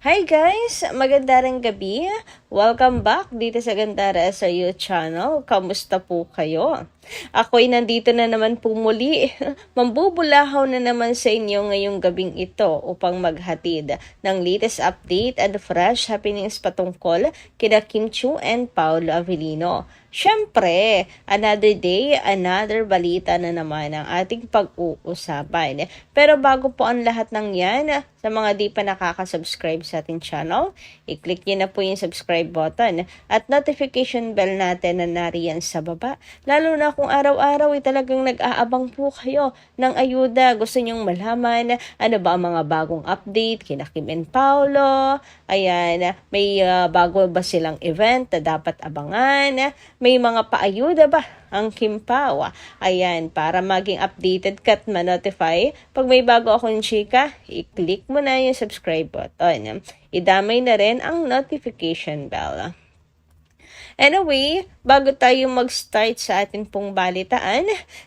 Hi guys! Magandang gabi! Welcome back dito sa Gandara sa YouTube channel. Kamusta po kayo? Ako'y nandito na naman po muli. Mambubulahaw na naman sa inyo ngayong gabing ito upang maghatid ng latest update and fresh happenings patungkol kina Kim Chiu and Paolo Avellino. Siyempre, another day, another balita na naman ang ating pag-uusapan. Pero bago po ang lahat ng yan, sa mga di pa nakaka-subscribe sa ating channel, i-click nyo na po yung subscribe button at notification bell natin na nariyan sa baba. Lalo na kung araw-araw ay talagang nag-aabang po kayo ng ayuda. Gusto nyong malaman ano ba ang mga bagong update kina Kim and Paolo. Ayan, may bago ba silang event na dapat abangan? May mga paayuda ba ang Kim Pao? Ayan, para maging updated ka at ma-notify pag may bago akong chika, i-click mo na yung subscribe button. Idamay na rin ang notification bell. Anyway, bago tayo mag-start sa ating pong balitaan,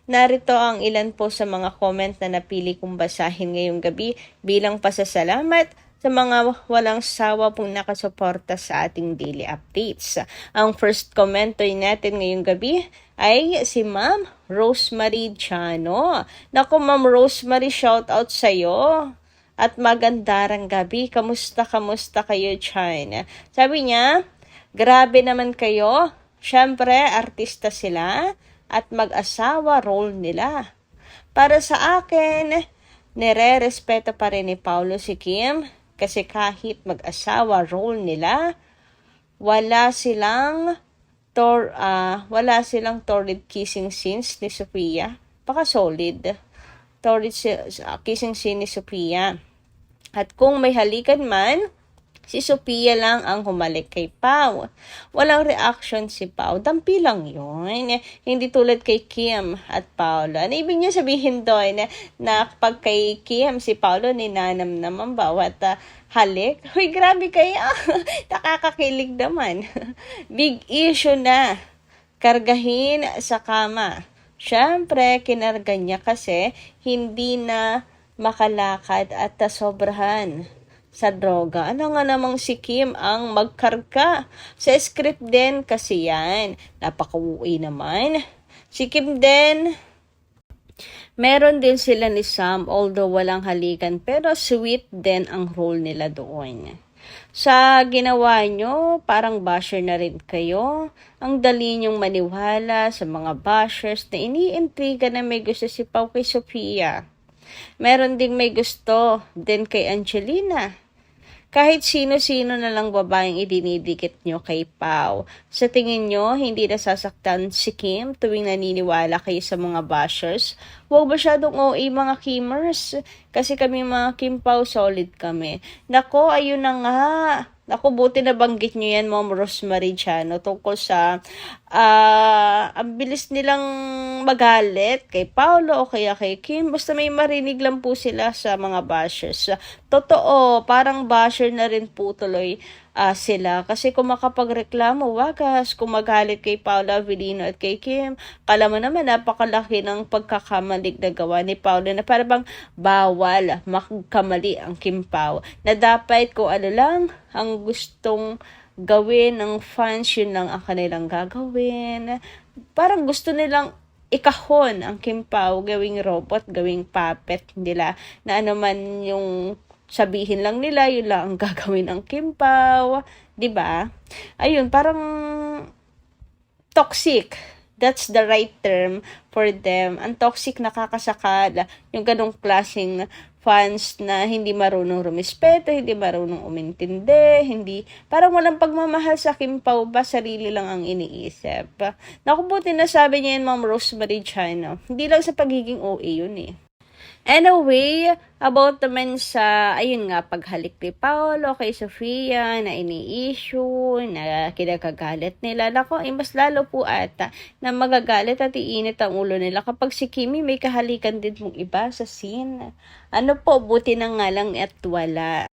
narito ang ilan po sa mga comment na napili kong basahin ngayong gabi bilang pasasalamat sa mga walang sawa pong nakasuporta sa ating daily updates. Ang first commenter natin ngayong gabi ay si Ma'am Rosemary Chano. Naku Ma'am Rosemary, shout out sa'yo. At magandarang gabi. Kamusta kayo, China? Sabi niya, grabe naman kayo. Siyempre, artista sila at mag-asawa role nila. Para sa akin, nire-respeto pa rin ni Paolo si Kim kasi kahit mag-asawa role nila, wala silang torrid kissing scenes ni Sophia. Baka solid. Torrid kissing scene ni Sophia. At kung may halikan man, si Sophia lang ang humalik kay Pao. Walang reaction si Pao. Dampi lang yun. Hindi tulad kay Kim at Paolo. Ano ibig niya sabihin doon na pag kay Kim, si Paolo ninanam naman bawat halik? Uy, grabe kayo. Nakakakilig naman. Big issue na. Kargahin sa kama. Siyempre, kinarga niya kasi hindi na makalakad at sobrahan sa droga. Ano nga namang si Kim ang magkarga? Sa script din kasi yan. Napaka-uwi naman. Si Kim din, meron din sila ni Sam, although walang halikan, pero sweet din ang role nila doon. Sa ginawa nyo, parang basher na rin kayo. Ang dali nyong maniwala sa mga bashers na iniintriga na may gusto si Pao kay Sophia. Meron ding may gusto din kay Angelina. Kahit sino-sino na lang babaeng idinidikit nyo kay Pao. Sa tingin nyo, hindi nasasaktan si Kim tuwing naniniwala kayo sa mga bashers? Huwag masyadong OA mga Kimers. Kasi kami mga Kim Pao, solid kami. Nako, ayun na nga. Naku, buti na banggit nyo yan, Ma'am Rosemary Chano, tungkol sa ang bilis nilang magalit kay Paolo o kaya kay Kim. Basta may marinig lang po sila sa mga bashers. Totoo, parang basher na rin po tuloy sila. Kasi kung makapagreklamo, wagas, kung magalit kay Paolo Avellino at kay Kim, kala mo naman napakalaki ng pagkakamalig na gawa ni Paolo na parang bawal magkamali ang Kim Pao. Na dapat kung ano lang ang gustong gawin ng fans, yun lang ang kanilang gagawin. Parang gusto nilang ikahon ang Kim Pao, gawing robot, gawing puppet nila, na ano man yung sabihin lang nila, yun lang ang gagawin ng Kim Pao, 'di ba? Ayun, parang toxic. That's the right term for them. Ang toxic, nakakasakal. Yung ganong klaseng fans na hindi marunong rumispeto, hindi marunong umintindi, hindi, parang walang pagmamahal sa Kim Pao ba, sarili lang ang iniisip. Naku, buti na sabi niya yun, Ma'am Rosemary Chano. Hindi lang sa pagiging OA yun eh. Anyway, about naman sa, ayun nga, paghalik ni Paolo kay Sophia na ini-issue, na kinakagalit nila. Nako, mas lalo po ata na magagalit at iinit ang ulo nila kapag si Kimi may kahalikan din mong iba sa scene. Ano po, buti na nga lang at wala.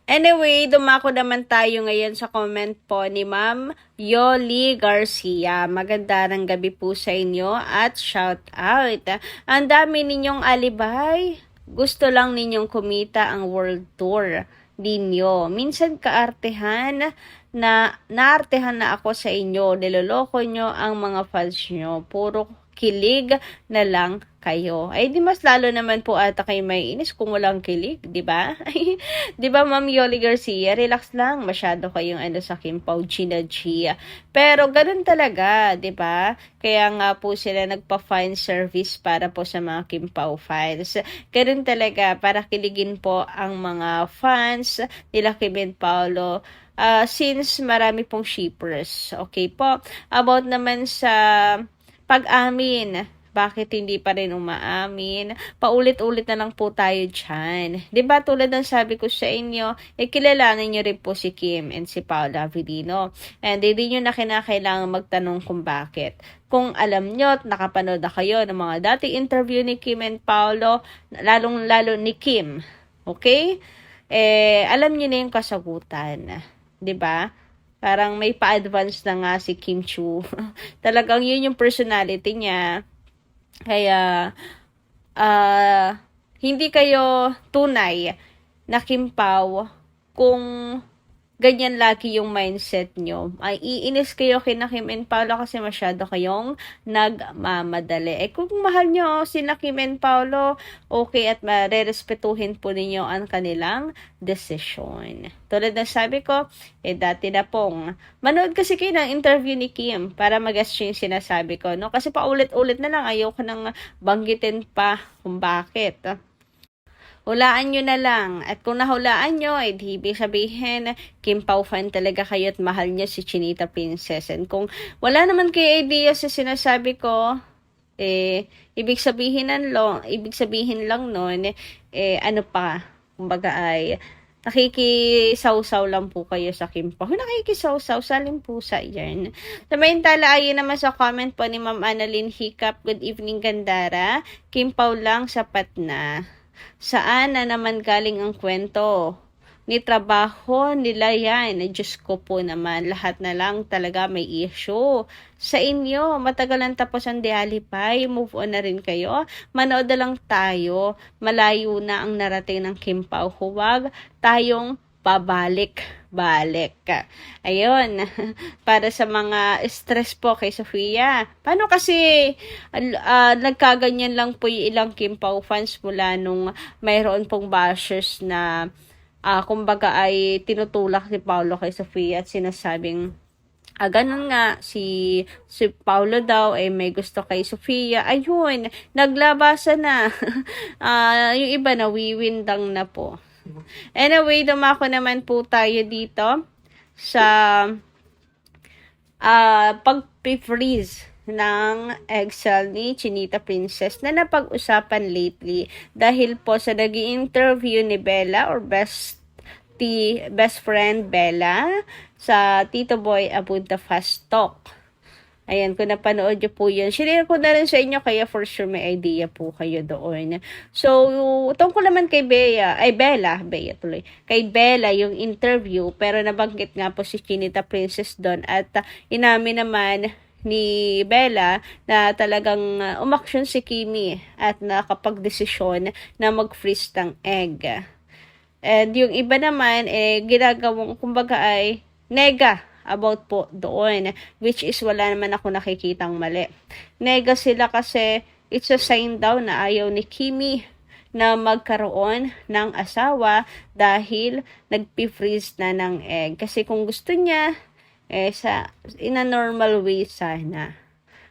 Anyway, dumako naman tayo ngayon sa comment po ni Ma'am Yoli Garcia. Magandang gabi po sa inyo at shout out. Ang dami ninyong alibay. Gusto lang ninyong kumita ang world tour. ninyo. Minsan kaartehan na naartehan na ako sa inyo, niloloko nyo ang mga fans nyo, puro kilig na lang kayo. Ay di mas lalo naman po ata kayo may inis kung walang kilig, di ba? Di ba Ma'am Yoli Garcia, relax lang, masyado kayong sa Kim Pao Gina Gia. Pero ganun talaga, di ba? Kaya nga po sila nagpa-fan service para po sa mga Kim Pao fans. Ganun talaga, para kiligin po ang mga fans nila Kim and Paolo. Since marami pong shippers. Okay po. About naman sa pag-amin, bakit hindi pa rin umaamin? Paulit-ulit na lang po tayo dyan. Diba tulad ng sabi ko sa inyo, kilalanin nyo rin po si Kim and si Paolo Avellino. And hindi nyo na kinakailangan magtanong kung bakit. Kung alam nyo at nakapanood na kayo ng mga dati interview ni Kim and Paolo, lalong-lalo ni Kim, okay? Alam nyo na yung kasagutan. Diba? Parang may pa-advance na nga si Kim Chiu. Talagang yun yung personality niya. Kaya, hindi kayo tunay na Kim Pao kung ganyan lagi yung mindset nyo. Ay, iinis kayo kina Kim and Paolo kasi masyado kayong nagmamadali. Kung mahal nyo sina Kim and Paolo, okay, at marerespetuhin po ninyo ang kanilang desisyon. Tulad ng sabi ko, dati na pong manood kasi kayo ng interview ni Kim para mag-guess yung sinasabi ko, no? Kasi paulit-ulit na lang, ayoko nang banggitin pa kung bakit. Hulaan nyo na lang. At kung nahulaan nyo, di ibig sabihin, Kim Pao fan talaga kayo at mahal nyo si Chinita Princess. And kung wala naman kayo idea sa sinasabi ko, ibig sabihin lang nun, ano pa, kumbaga ay, nakikisaw-saw lang po kayo sa Kim Pao. Nakikisaw-saw, salin pusa yan. Samantala, ayun naman sa comment po ni Ma'am Annalyn Hiccup, good evening Gandara, Kim Pao lang, sapat na. Saan na naman galing ang kwento? Ni trabaho nila yan. Diyos ko po naman, lahat na lang talaga may issue. Sa inyo, matagal ang tapos ang Dialipay, move on na rin kayo. Manood na lang tayo. Malayo na ang narating ng Kim Pao. Huwag tayong pabalik-balik. Ayun, para sa mga stress po kay Sofia. Paano kasi nagkaganyan lang po yung ilang Kim Pao fans mula nung mayroon pong bashers na kumbaga ay tinutulak si Paolo kay Sofia at sinasabing ganun nga, si Paolo daw may gusto kay Sofia. Ayun, naglabasan na. Yung iba nawiwindang na po. Anyway, dumako naman po tayo dito sa pag-freeze ng eggcell ni Chinita Princess na napag-usapan lately dahil po sa nag-i-interview ni Bella or best friend Bella sa Tito Boy Abunta Fast Talk. Ayan, kung napanood nyo po yun, share ko na rin sa inyo, kaya for sure may idea po kayo doon. So, tungkol naman kay Bella kay Bella yung interview, pero nabanggit nga po si Chinita Princess doon at inamin naman ni Bella na talagang umaksyon si Kimi at nakapag-desisyon na mag-freeze ng egg. And yung iba naman, ginagawang, kumbaga ay, nega about po doon, which is wala naman ako nakikitang mali. Nega sila kasi it's a sign daw na ayaw ni Kimi na magkaroon ng asawa dahil nagpi-freeze na ng egg. Kasi kung gusto niya, in a normal way sana.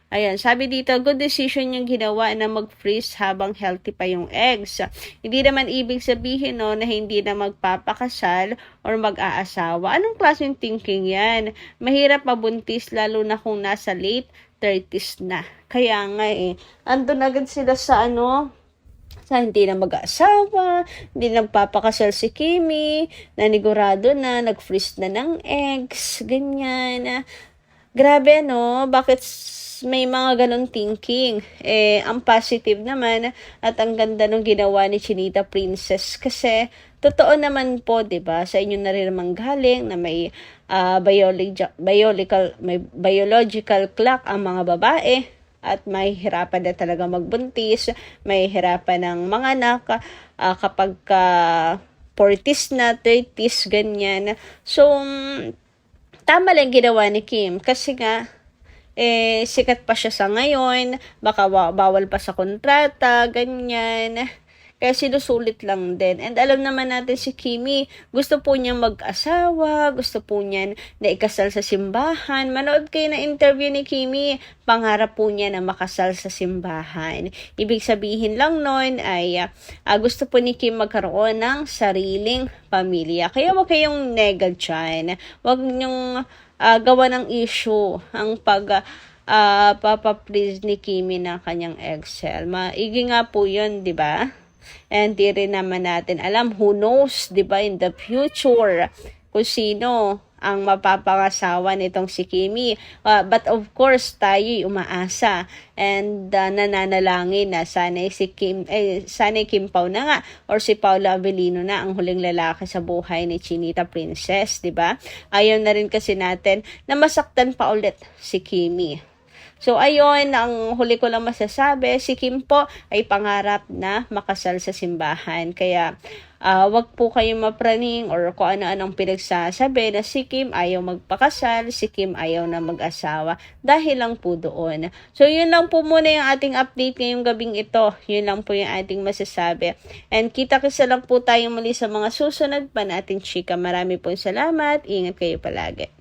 Ayan, sabi dito, good decision yung ginawa na mag-freeze habang healthy pa yung eggs. Hindi naman ibig sabihin na hindi na magpapakasal or mag-aasawa. Anong klaseng thinking yan? Mahirap mabuntis lalo na kung nasa late 30s na. Kaya nga andun agad sila sa sa hindi na mag-aasawa, hindi na magpapakasal si Kimi, nanigurado na, nag-freeze na ng eggs, ganyan. Grabe bakit may mga ganong thinking? Ang positive naman at ang ganda nung ginawa ni Chinita Princess kasi totoo naman po, 'di ba? Sa inyo na rin naman galing na may biological clock ang mga babae at may hirapan na talaga magbuntis, may hirapan ng mga anak kapag 40s na, 30s, ganyan. So, tama lang ginawa ni Kim kasi nga, sikat pa siya sa ngayon, baka bawal pa sa kontrata, ganyan. Kaya sinusulit lang din. And alam naman natin si Kimi, gusto po niyang mag-asawa, gusto po niyan na ikasal sa simbahan. Manood kayo na interview ni Kimi, pangarap po niya na makasal sa simbahan. Ibig sabihin lang nun ay gusto po ni Kim magkaroon ng sariling pamilya. Kaya wag kayong negad dyan. Wag niyong gawa ng issue ang papaplease ni Kimi ng kanyang Excel. Maigi nga po yun, di ba? And di rin naman natin alam, who knows, di ba, in the future, kung sino ang mapapangasawa nitong si Kimi. But of course, tayo'y umaasa and nananalangin na sana'y Kim Pao na nga or si Paula Avellino na ang huling lalaki sa buhay ni Chinita Princess, di ba? Ayaw na rin kasi natin na masaktan pa ulit si Kimi. So, ayun, ang huli ko lang masasabi, si Kim po ay pangarap na makasal sa simbahan. Kaya, wag po kayong mapraning or kung ano-anong pinagsasabi na si Kim ayaw magpakasal, si Kim ayaw na mag-asawa. Dahil lang po doon. So, yun lang po muna yung ating update ngayong gabing ito. Yun lang po yung ating masasabi. And kita-kisa lang po tayo muli sa mga susunod pa nating chika. Marami pong salamat. Ingat kayo palagi.